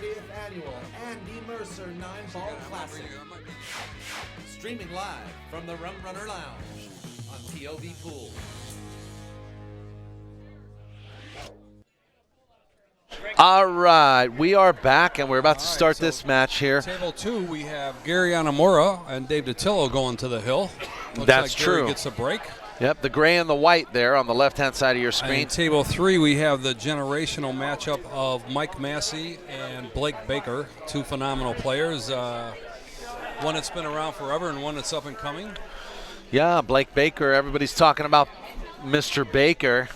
30th Annual Andy Mercer 9-Ball Classic. Streaming live from the Rum Runner Lounge on POVPOOL. All right, we are back, and we're about to start this match here. Table 2, we have Gary Anamura and Dave DiTillo going to the hill. Looks That's like Gary true. Gets a break. Yep, the gray and the white there on the left-hand side of your screen. And table 3, we have the generational matchup of Mike Massey and Blake Baker, two phenomenal players. One that's been around forever and one that's up and coming. Yeah, Blake Baker. Everybody's talking about Mr. Baker.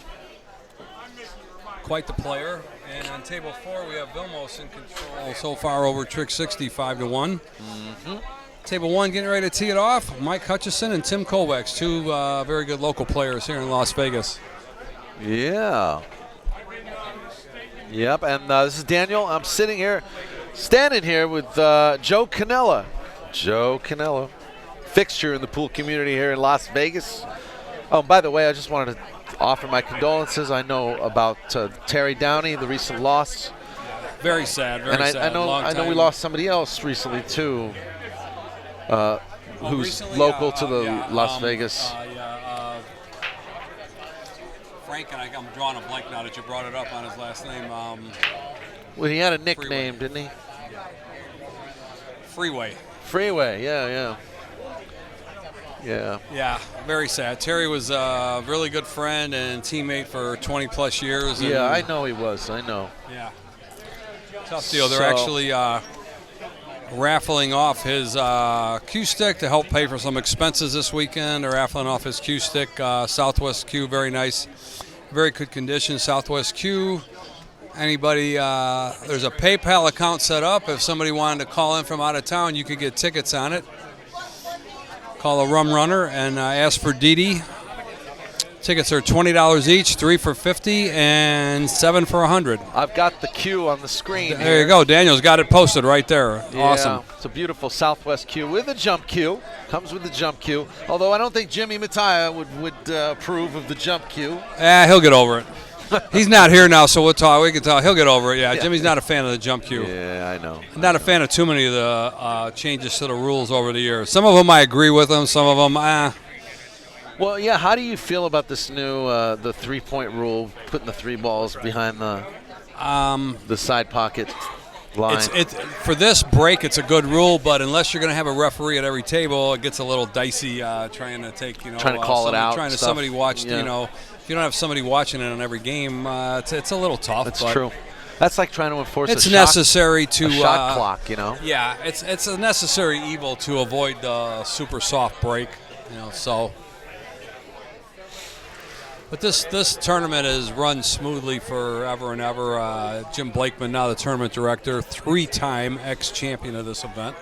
Quite the player. And on table 4, we have Vilmos in control so far over Trick 60, 5-1. Table 1 getting ready to tee it off. Mike Hutchison and Tim KOVACS, two very good local players here in Las Vegas. Yeah. Yep, and this is Daniel. I'm standing here with Joe Canella. Joe Canella, fixture in the pool community here in Las Vegas. Oh, by the way, I just wanted to offer my condolences. I know about Terry Downey, the recent loss. Very sad, very sad. I know we lost somebody else recently too, who's recently, local to the Las Vegas. Frank, and I'm drawing a blank now that you brought it up on his last name. Well, he had a nickname, didn't he? Freeway, yeah. Yeah, very sad. Terry was a really good friend and teammate for 20-plus years. Yeah, I know he was. I know. Yeah. Tough deal. They're actually raffling off his Q stick to help pay for some expenses this weekend. They're raffling off his Q stick, Southwest Q, very nice, very good condition, Southwest Q. Anybody, there's a PayPal account set up. If somebody wanted to call in from out of town, you could get tickets on it. Call a Rum Runner and ask for Dee. Tickets are $20 each, 3 for $50 and 7 for $100. I've got the Q on the screen. There you go. Daniel's got it posted right there. Yeah, awesome. It's a beautiful Southwest Q with a jump Q. Comes with the jump Q. Although I don't think Jimmy Mataya would approve of the jump Q. He'll get over it. He's not here now, so we'll talk. We can talk. He'll get over it. Yeah, Jimmy's not a fan of the jump cue. Yeah, I know. Not a fan of too many of the changes to the rules over the years. Some of them I agree with them. Some of them, Well, yeah. How do you feel about this new the 3-point rule, putting the 3 balls behind the side pocket line? For this break, it's a good rule, but unless you're going to have a referee at every table, it gets a little dicey trying to take trying to call it out. Trying to somebody watch If you don't have somebody watching it on every game, it's a little tough. That's true. That's like trying to enforce it's necessary to a shot clock, Yeah, it's a necessary evil to avoid the super soft break, so. But this tournament has run smoothly forever and ever. Jim Blakeman, now the tournament director, 3-time ex-champion of this event.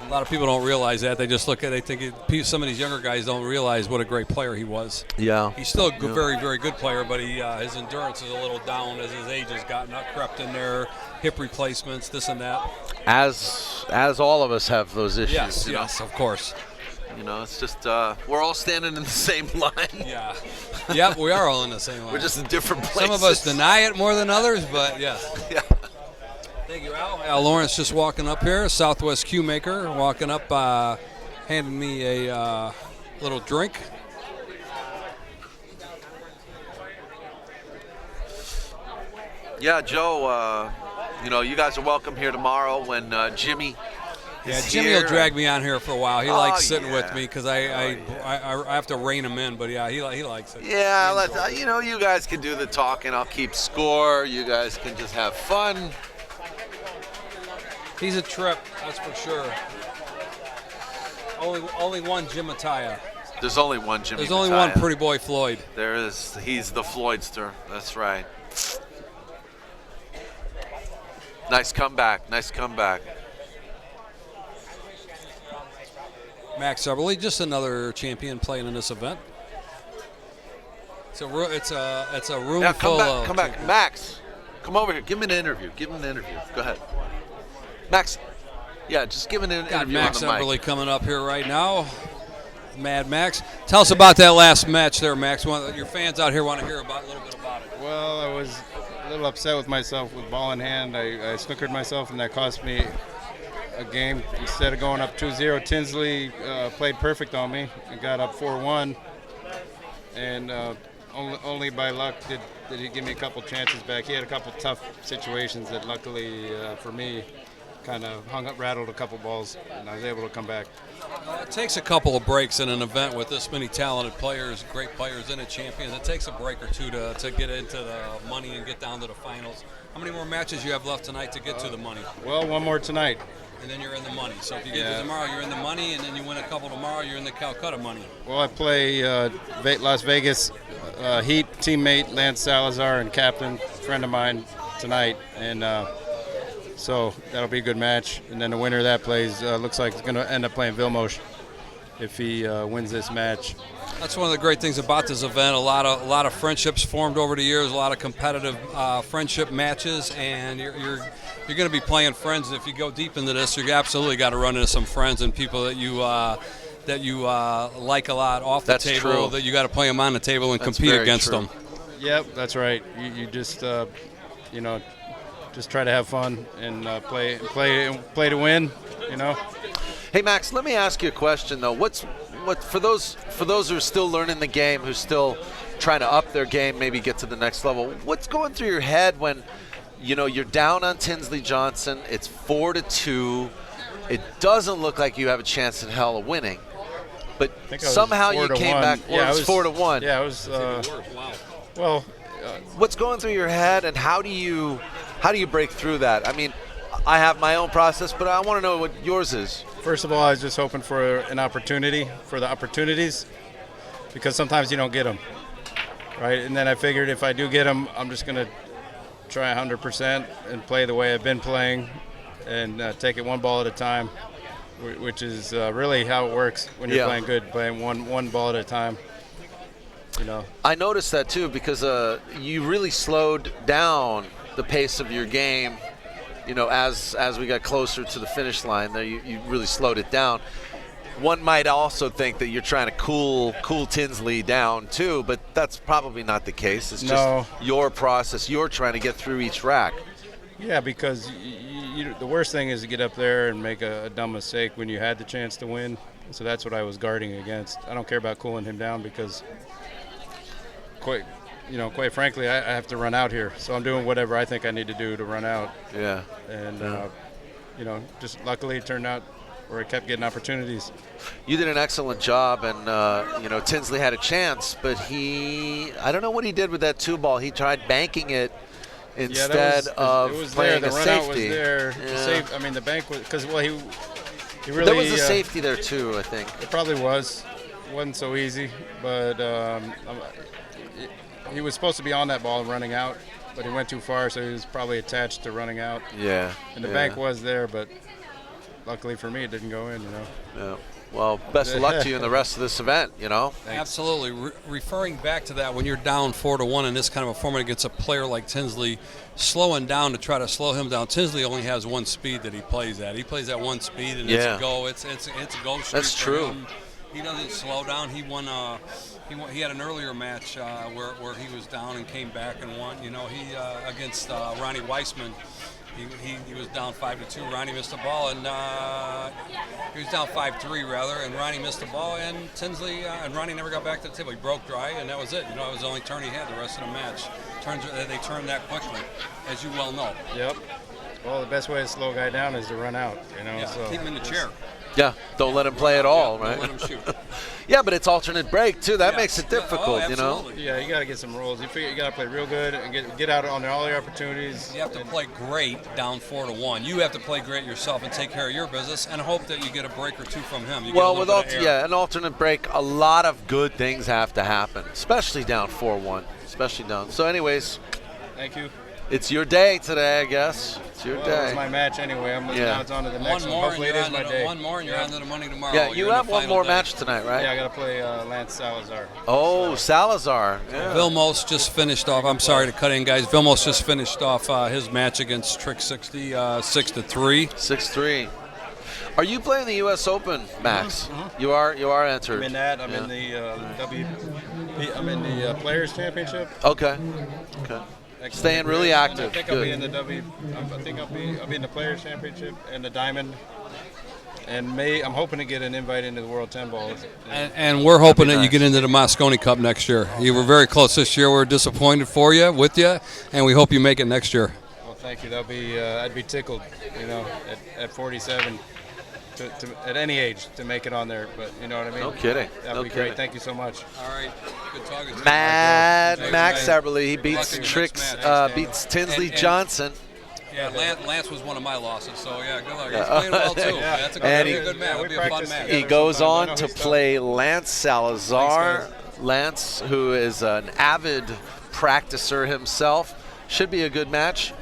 A lot of people don't realize that. They just look at it, they think some of these younger guys don't realize what a great player he was. Yeah. He's still a very, very good player, but his endurance is a little down as his age has gotten up, crept in there, hip replacements, this and that. As all of us have those issues. Yes, of course. It's just we're all standing in the same line. Yeah. Yep, we are all in the same line. We're just in different places. Some of us deny it more than others, but yes. Yeah. Thank you, Al. Al Lawrence just walking up here, Southwest Q maker, walking up, handing me a little drink. Yeah, Joe, you guys are welcome here tomorrow when Jimmy is Jimmy here. will drag me on here for a while. He likes sitting with me because I have to rein him in, but he likes it. Yeah, you guys can do the talking. I'll keep score. You guys can just have fun. He's a trip, that's for sure. Only one Jim Mataya. There's only one Jimmy There's only Mataya. one Pretty Boy Floyd. There is. He's the Floydster. That's right. Nice comeback. Max Eberly, just another champion playing in this event. It's a room full of. Come back, Max. Come over here. Give him an interview. Go ahead, Max. Yeah, just give him an interview. Got Max on the Eberly mic. coming up here right now. Mad Max. Tell us about that last match there, Max. Your fans out here want to hear a little bit about it. Well, I was a little upset with myself with ball in hand. I snookered myself, and that cost me a game. Instead of going up 2-0, Tinsley played perfect on me and got up 4-1. And only by luck did he give me a couple chances back. He had a couple tough situations that luckily for me kind of rattled a couple balls, and I was able to come back. It takes a couple of breaks in an event with this many talented players, great players in it, champions. It takes a break or two to get into the money and get down to the finals. How many more matches you have left tonight to get to the money? Well, one more tonight. And then you're in the money. So if you get to tomorrow, you're in the money, and then you win a couple tomorrow, you're in the Calcutta money. Well, I play Las Vegas Heat teammate Lance Salazar and captain, friend of mine, tonight. And so that'll be a good match. And then the winner of that plays looks like he's going to end up playing Vilmos if he wins this match. That's one of the great things about this event. A lot of friendships formed over the years, a lot of competitive friendship matches, and you're going to be playing friends. If you go deep into this, you absolutely got to run into some friends and people that you like a lot off the table. True. That you got to play them on the table and compete against them. Yep, that's right. You just just try to have fun and play to win. Hey Max, let me ask you a question though. What for those who are still learning the game, who's still trying to up their game, maybe get to the next level? What's going through your head when you're down on Tinsley Johnson? It's 4-2. It doesn't look like you have a chance in hell of winning, but somehow you came back. Yeah, it was 4-1. Yeah, it was. Wow. Well, what's going through your head, and how do you break through that? I mean, I have my own process, but I want to know what yours is. First of all, I was just hoping for an opportunity, for the opportunities, because sometimes you don't get them, right? And then I figured if I do get them, I'm just going to try 100% and play the way I've been playing and take it one ball at a time, which is really how it works when you're playing good, playing one ball at a time. I noticed that too, because you really slowed down the pace of your game. As we got closer to the finish line, there you really slowed it down. One might also think that you're trying to cool Tinsley down too, but that's probably not the case. It's just your process. You're trying to get through each rack. Yeah, because the worst thing is to get up there and make a dumb mistake when you had the chance to win. So that's what I was guarding against. I don't care about cooling him down because quite frankly, I have to run out here. So I'm doing whatever I think I need to do to run out. Yeah. And, just luckily it turned out where I kept getting opportunities. You did an excellent job, and, Tinsley had a chance, but I don't know what he did with that 2-ball. He tried banking it instead of playing a safety. The run out was there. Yeah. The bank was, because, he really. There was a safety there too, I think. It probably was. It wasn't so easy, but he was supposed to be on that ball and running out, but he went too far, so he was probably attached to running out. Yeah. And the bank was there, but luckily for me, it didn't go in, Yeah. Well, best of luck to you in the rest of this event, Thanks. Absolutely. Referring back to that, when you're down 4-1 in this kind of a format against a player like Tinsley, slowing down to try to slow him down. Tinsley only has one speed that he plays at. He plays at one speed, and it's a go. It's a go streak. That's true. Him. He doesn't slow down. He won. He had an earlier match where he was down and came back and won. He against Ronnie Weissman. He was down 5-2. Ronnie missed a ball, and he was down 5-3 rather, and Ronnie missed the ball, and Tinsley and Ronnie never got back to the table. He broke dry, and that was it. It was the only turn he had the rest of the match. They turned that quickly, as you well know. Yep. Well, the best way to slow a guy down is to run out. So keep him in the chair. Yeah, don't let him play at all, right? Don't let him shoot. Yeah, but it's alternate break too. That makes it difficult, absolutely. Yeah, you got to get some rolls. You got to play real good and get out on all your opportunities. You have to play great down 4-1. You have to play great yourself and take care of your business and hope that you get a break or two from him. With an alternate break, a lot of good things have to happen, especially down 4-1, So, anyways, thank you. It's your day today, I guess. It's your day. It's my match anyway. Now it's on to the next one. Hopefully it is my day. One more and you're on to the money tomorrow. Yeah, you have one more match tonight, right? Yeah, I got to play Lance Salazar. Oh, Salazar. Yeah. Vilmos just finished off. I'm sorry to cut in, guys. Vilmos just finished off his match against Trick 60, 6-3. 6-3. Are you playing the U.S. Open, Max? You are entered. I'm in that. I'm Yeah. in the I'm in the Players Championship. Okay. Staying really active. I think I'll be in the I think I'll be in the Players Championship and the Diamond. And I'm hoping to get an invite into the World 10 Ball. And we're hoping that nice. you get into the Moscone Cup next year. You were very close this year. We're disappointed with you, and we hope you make it next year. Well, thank you. That'll be I'd be tickled, at 47, at any age to make it on there. But you know what I mean? No kidding. That'd be great. Thank you so much. All right. Good talking to you. Mad Thanks, Max man. Eberly. He beats Good luck in your Tricks. next match. Beats Tinsley And- Johnson. Yeah, Lance was one of my losses, so yeah, good luck. He's playing well too. Yeah. That's a And good match. It'll be a fun practice match. He together goes sometime. I on know to he's tough. play Lance Salazar. Thanks, Lance, who is an avid practicer himself. Should be a good match.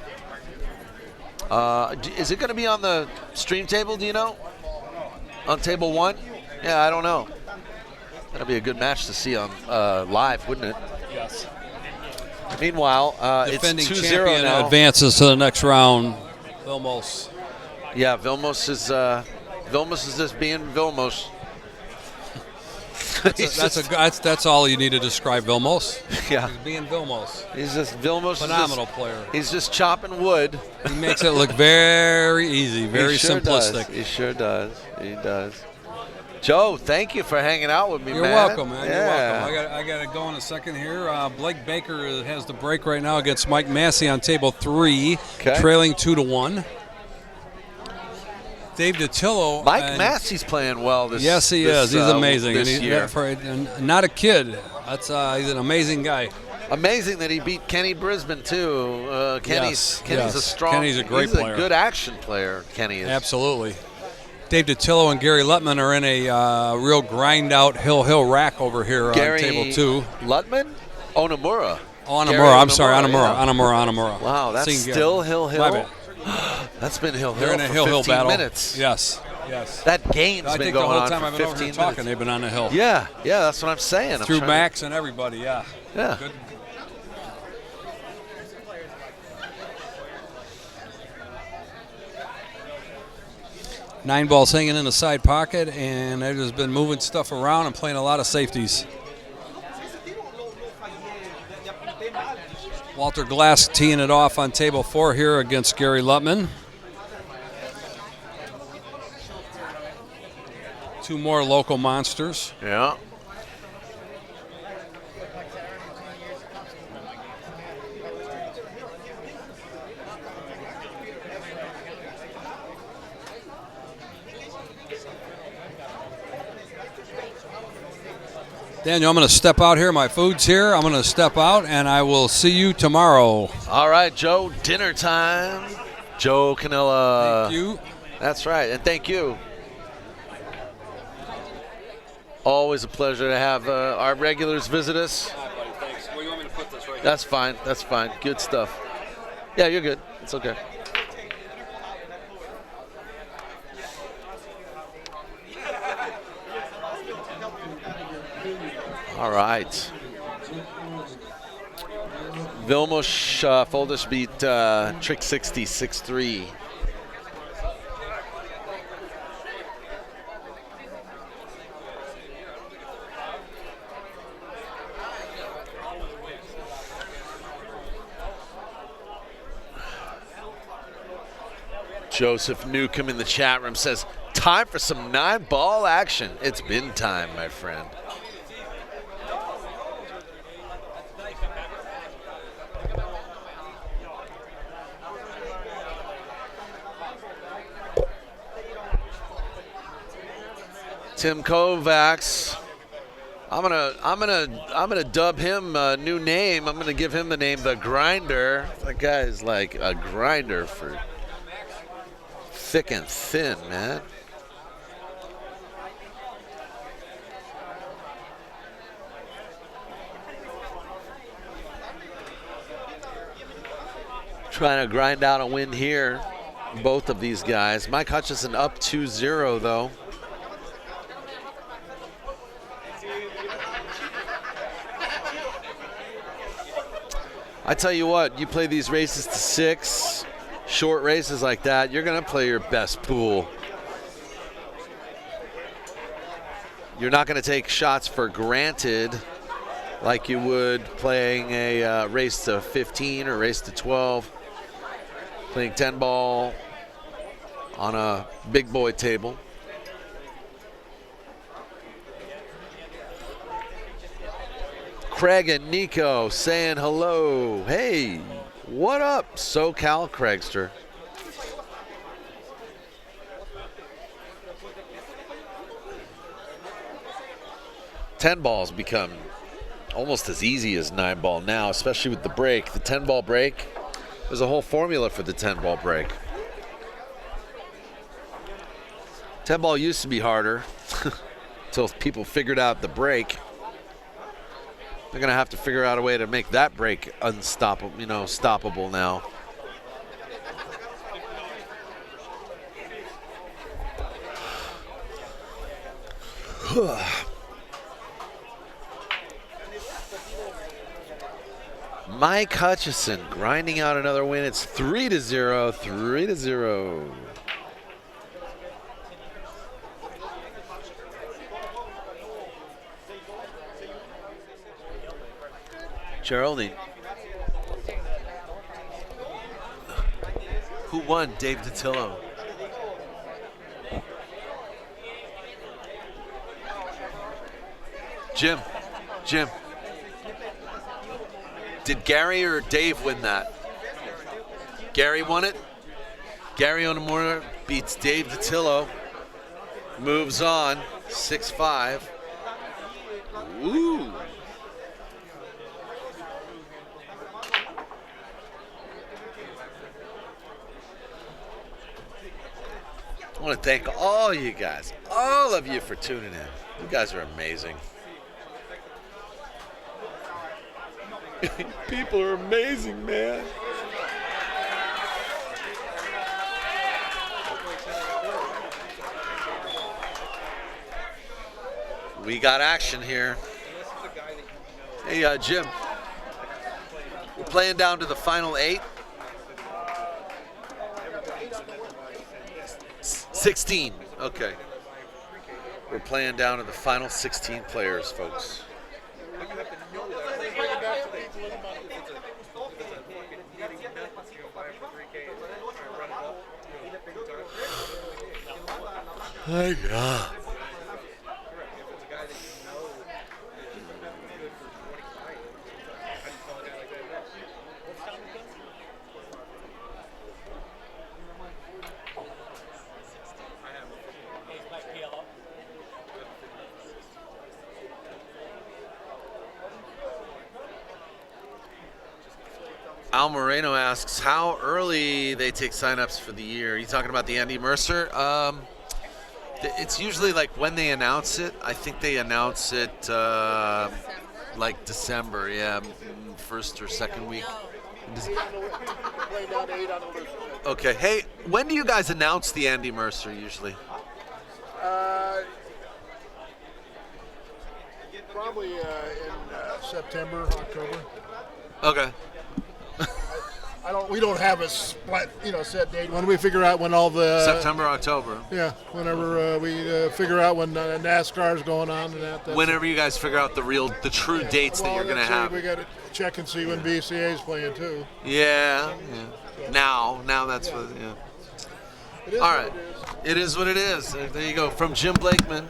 Is it going to be on the stream table, do you know? On table 1? Yeah, I don't know. That'll be a good match to see on live, wouldn't it? Yes. Meanwhile, Defending it's 2-0 champion now. advances to the next round. Vilmos. Yeah, Vilmos is just being Vilmos. That's all you need to describe Vilmos. Yeah. He's being Vilmos. He's just Vilmos. Phenomenal player. He's just chopping wood. He makes it look very easy, very He sure simplistic. Does. He sure does. He does. Joe, thank you for hanging out with me, You're man. welcome, man. Yeah. You're welcome. I got to go in a second here. Blake Baker has the break right now against Mike Massey on table 3, Okay. trailing 2-1. Dave DiTillo. Mike Massey's playing well this Yes, he is. He's amazing. This and year. and not a kid. He's an amazing guy. Amazing that he beat Kenny Brisbane too. Kenny's yes. a strong. Kenny's a great player. A good action player. Kenny is. Absolutely. Dave DiTillo and Gary Lutman are in a real grind-out hill rack over here Gary on table 2. Lutman? Onamura. Onamura. I'm sorry, Onamura, Onamura. Wow, that's Seen still Gary. Hill. My bad. That's been Hill They're in a for hill 15 battle. minutes. Yes. That game's I been think the going whole on time for I've been over 15 here talking, minutes. they've been on the hill. Yeah, that's what I'm saying. Through I'm trying Max and everybody, yeah. Yeah. Good. Nine balls hanging in the side pocket, and they've just been moving stuff around and playing a lot of safeties. Walter Glass teeing it off on table 4 here against Gary Lutman. 2 more local monsters. Yeah. Daniel, I'm going to step out here. My food's here. I'm going to step out, and I will see you tomorrow. All right, Joe, dinner time. Joe Canella. Thank you. That's right, and thank you. Always a pleasure to have our regulars visit us. Hi, buddy. Thanks. Where do you want me to put this right That's fine. That's fine. Good stuff. Yeah, you're good. It's okay. All right. Vilmos Foldish beat Trick 60 6-3. Joseph Newcomb in the chat room says, time for some 9-ball action. It's been time, my friend. Tim KOVACS. I'm gonna dub him a new name. I'm gonna give him the name The Grinder. That guy is like a grinder for thick and thin, man. Trying to grind out a win here. Both of these guys. Mike Hutchison up 2-0 though. I tell you what, you play these races to 6, short races like that, you're going to play your best pool. you're not going to take shots for granted like you would playing a race to 15 or race to 12, playing 10 ball on a big boy table. Craig and Nico saying hello. Hey, what up, SoCal Craigster? Ten balls become almost as easy as 9 ball now, especially with the break. The 10 ball break, there's a whole formula for the 10 ball break. 10 ball used to be harder until people figured out the break. They're gonna have to figure out a way to make that break unstoppable, stoppable now. Mike Hutchison grinding out another win. It's 3-0, 3-0. Geraldine. Who won? Dave Datillo. Jim. Did Gary or Dave win that? Gary won it. Gary Onamura beats Dave Datillo. Moves on. 6-5. Woo. I want to thank all you guys, all of you for tuning in. You guys are amazing. People are amazing, man. We got action here. Hey, Jim. We're playing down to the final 8. 16. Okay. We're playing down to the final 16 players, folks. Hey, yeah. Al Moreno asks how early they take signups for the year. Are you talking about the Andy Mercer? It's usually like when they announce it. I think they announce it like December, yeah, first or second week. Okay. Hey, when do you guys announce the Andy Mercer usually? Probably in September, October. Okay. We don't have a set date. When we figure out when all the September, October. Yeah, whenever we figure out when NASCAR is going on and that. Whenever you guys figure out the true dates that you're gonna have. We got to check and see when BCA is playing too. Yeah. Now that's what. Yeah. All right. It is what it is. There you go. From Jim Blakeman.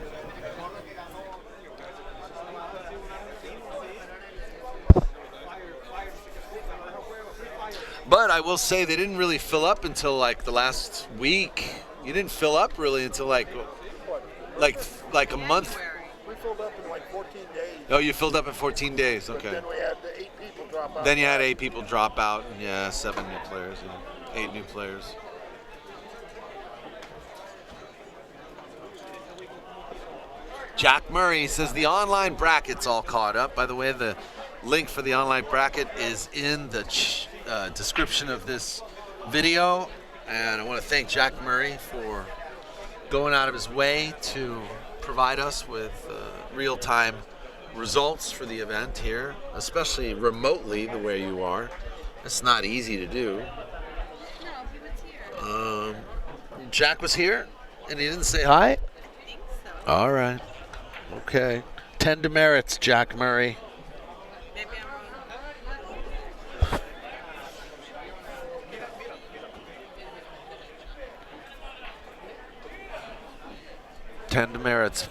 But I will say they didn't really fill up until like the last week. You didn't fill up really until like a month. We filled up in like 14 days. Oh, you filled up in 14 days. Okay. Then we had 8 people drop out. Then you had 8 people drop out. And yeah, 7 new players. 8 new players. Jack Murray says the online bracket's all caught up. By the way, the link for the online bracket is in the description of this video, and I want to thank Jack Murray for going out of his way to provide us with real-time results for the event here, especially remotely the way you are. It's not easy to do. No, he was here. Jack was here, and he didn't say hi? I think so. All right. Okay. 10 demerits, Jack Murray. Maybe I'm wrong. 10 demerits.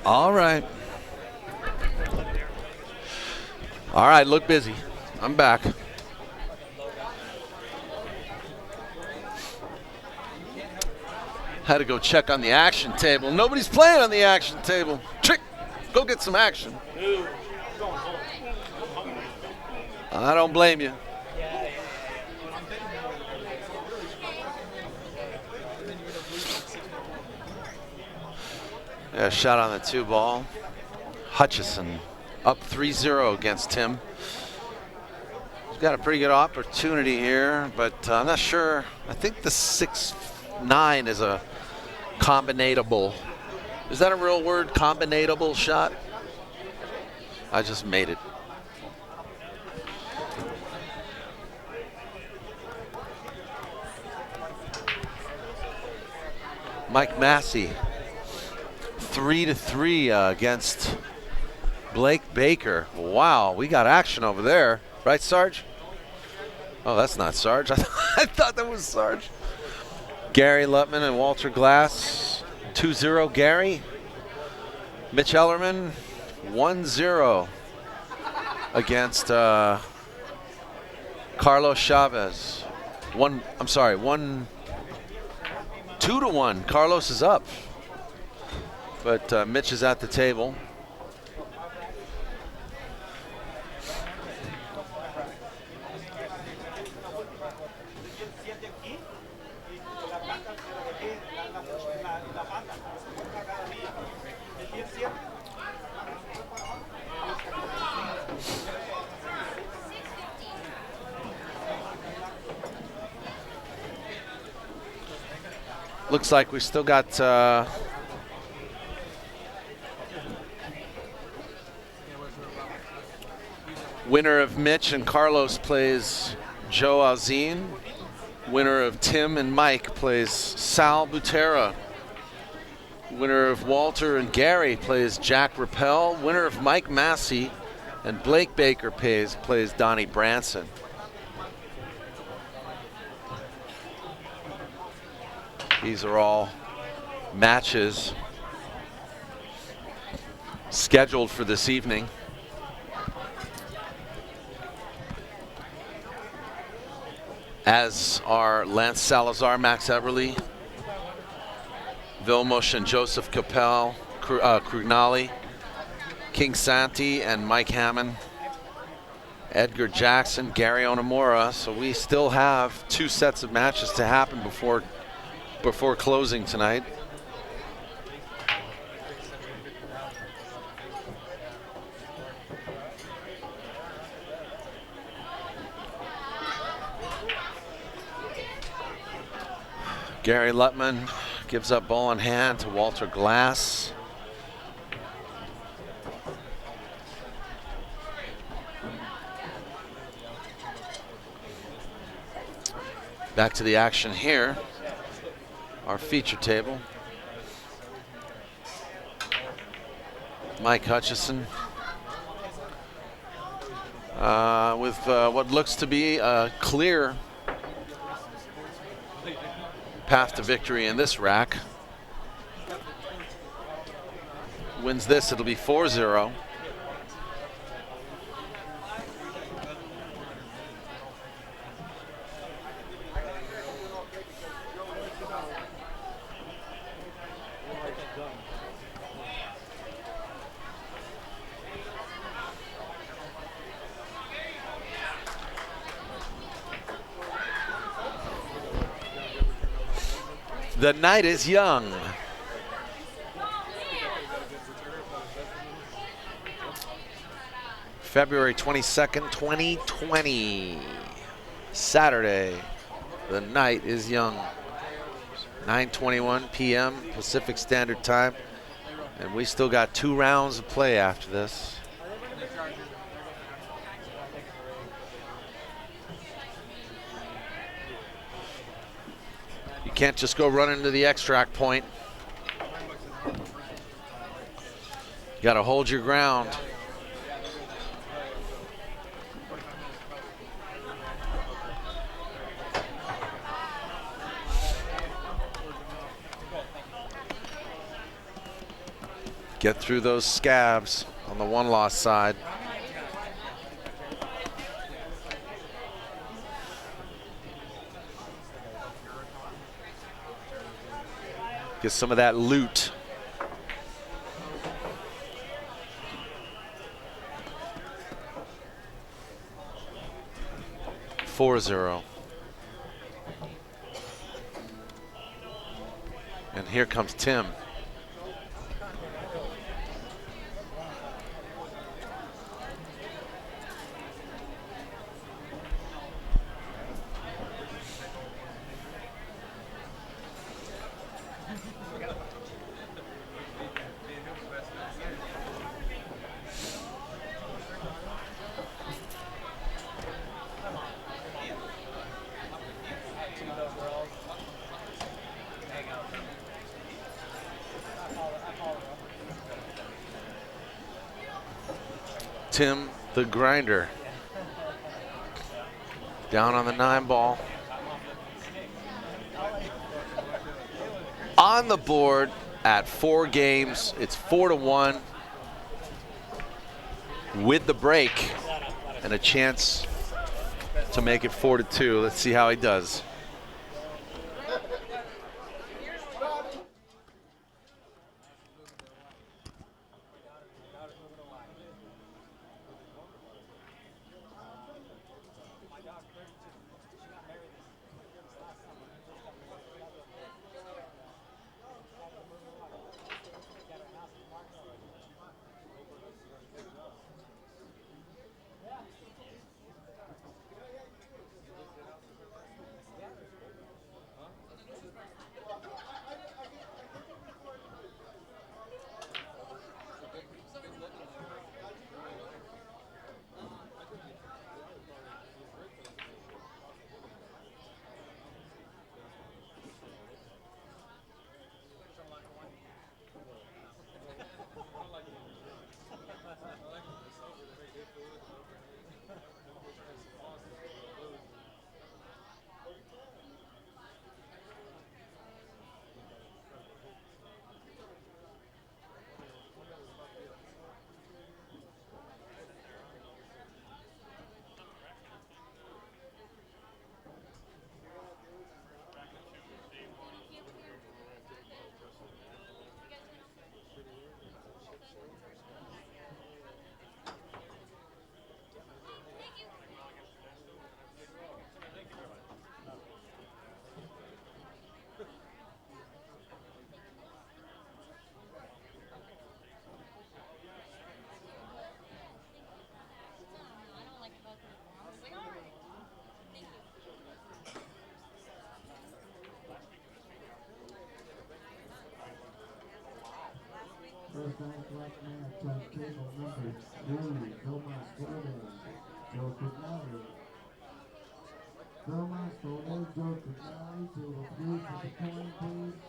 All right. All right, look busy. I'm back. Had to go check on the action table. Nobody's playing on the action table. Trick, go get some action. I don't blame you. Yeah, shot on the 2 ball. Hutchison up 3-0 against Tim. He's got a pretty good opportunity here, but I'm not sure. I think the 6-9 is a combinatable. Is that a real word? Combinatable shot? I just made it. Mike Massey, 3-3 against Blake Baker. Wow, we got action over there. Right, Sarge? Oh, that's not Sarge. I thought that was Sarge. Gary Lutman and Walter Glass, 2-0 Gary. Mitch Ellerman, 1-0 against Carlos Chavez. 2-1. Carlos is up. But Mitch is at the table. Looks like we still got winner of Mitch and Carlos plays Joe Alzine. Winner of Tim and Mike plays Sal Butera. Winner of Walter and Gary plays Jack Rappel. Winner of Mike Massey and Blake Baker plays Donnie Branson. These are all matches scheduled for this evening. As are Lance Salazar, Max Everly, Vilmos and Joseph Capel, Krugnali, King Santi and Mike Hammond, Edgar Jackson, Gary Onamura. So we still have 2 sets of matches to happen before closing tonight. Gary Lutman gives up ball in hand to Walter Glass. Back to the action here. Our feature table. Mike Hutchison with what looks to be a clear path to victory in this rack. Wins this, it'll be 4-0. The night is young. February 22nd, 2020. Saturday. The night is young. 9:21 p.m. Pacific Standard Time. And we still got 2 rounds of play after this. You can't just go run into the extract point. You got to hold your ground. Get through those scabs on the 1-loss side. Get some of that loot. .40. And here comes Tim. Tim the Grinder. Down on the 9-ball. On the board at 4 games. It's 4-1 with the break and a chance to make it 4-2. Let's see how he does. First time black match on table numbers 3, Belmont Golden, Joe Cugnali. Belmont Golden, Joe Cugnali, table 3, for the coin, please.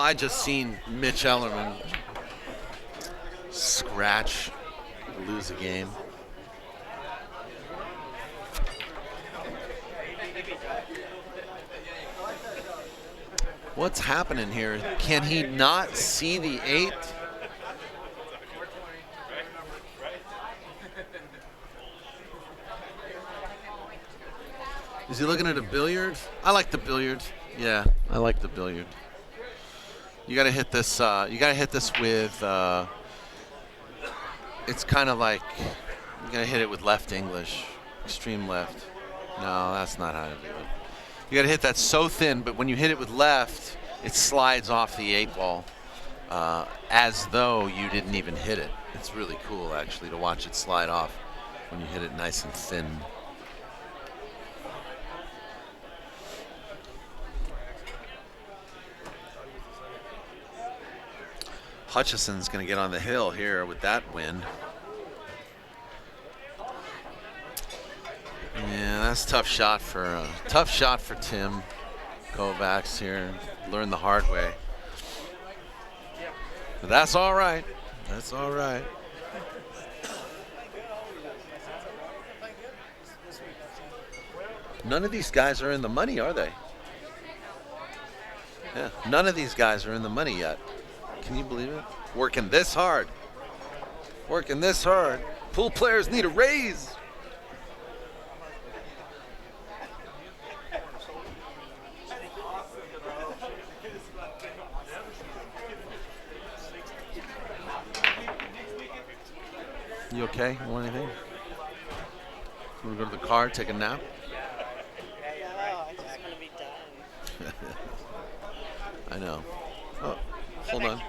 I just seen Mitch Ellerman scratch, lose a game. What's happening here? Can he not see the 8? Is he looking at a billiard? I like the billiard. Yeah, I like the billiard. You gotta hit this. You gotta hit this with. It's kind of like you gotta hit it with left English, extreme left. No, that's not how to do it. You gotta hit that so thin, but when you hit it with left, it slides off the 8 ball, as though you didn't even hit it. It's really cool, actually, to watch it slide off when you hit it nice and thin. Hutcheson's going to get on the hill here with that win. Yeah, that's a tough shot for Tim KOVACS here. Learned the hard way. But that's all right. That's all right. None of these guys are in the money, are they? Yeah, none of these guys are in the money yet. Can you believe it? Working this hard. Working this hard. Pool players need a raise. You okay? You want anything? You want to go to the car, take a nap? I just want to be done. I know. Oh, hold on.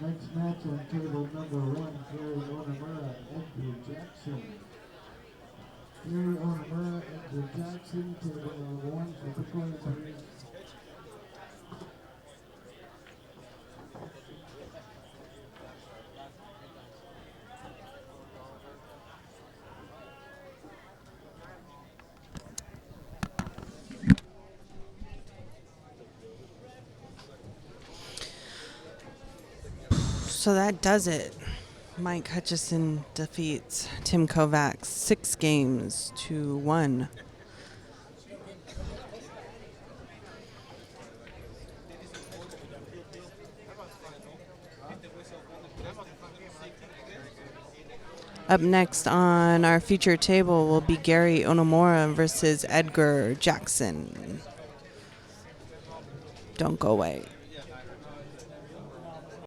Next match on table number 1, Gary Onamura, Andrew Jackson. Gary Onamura, Andrew Jackson, table number 1 for the coin please. So that does it. Mike Hutchison defeats Tim KOVACS 6 games to 1. Up next on our feature table will be Gary Onamura versus Edgar Jackson. Don't go away.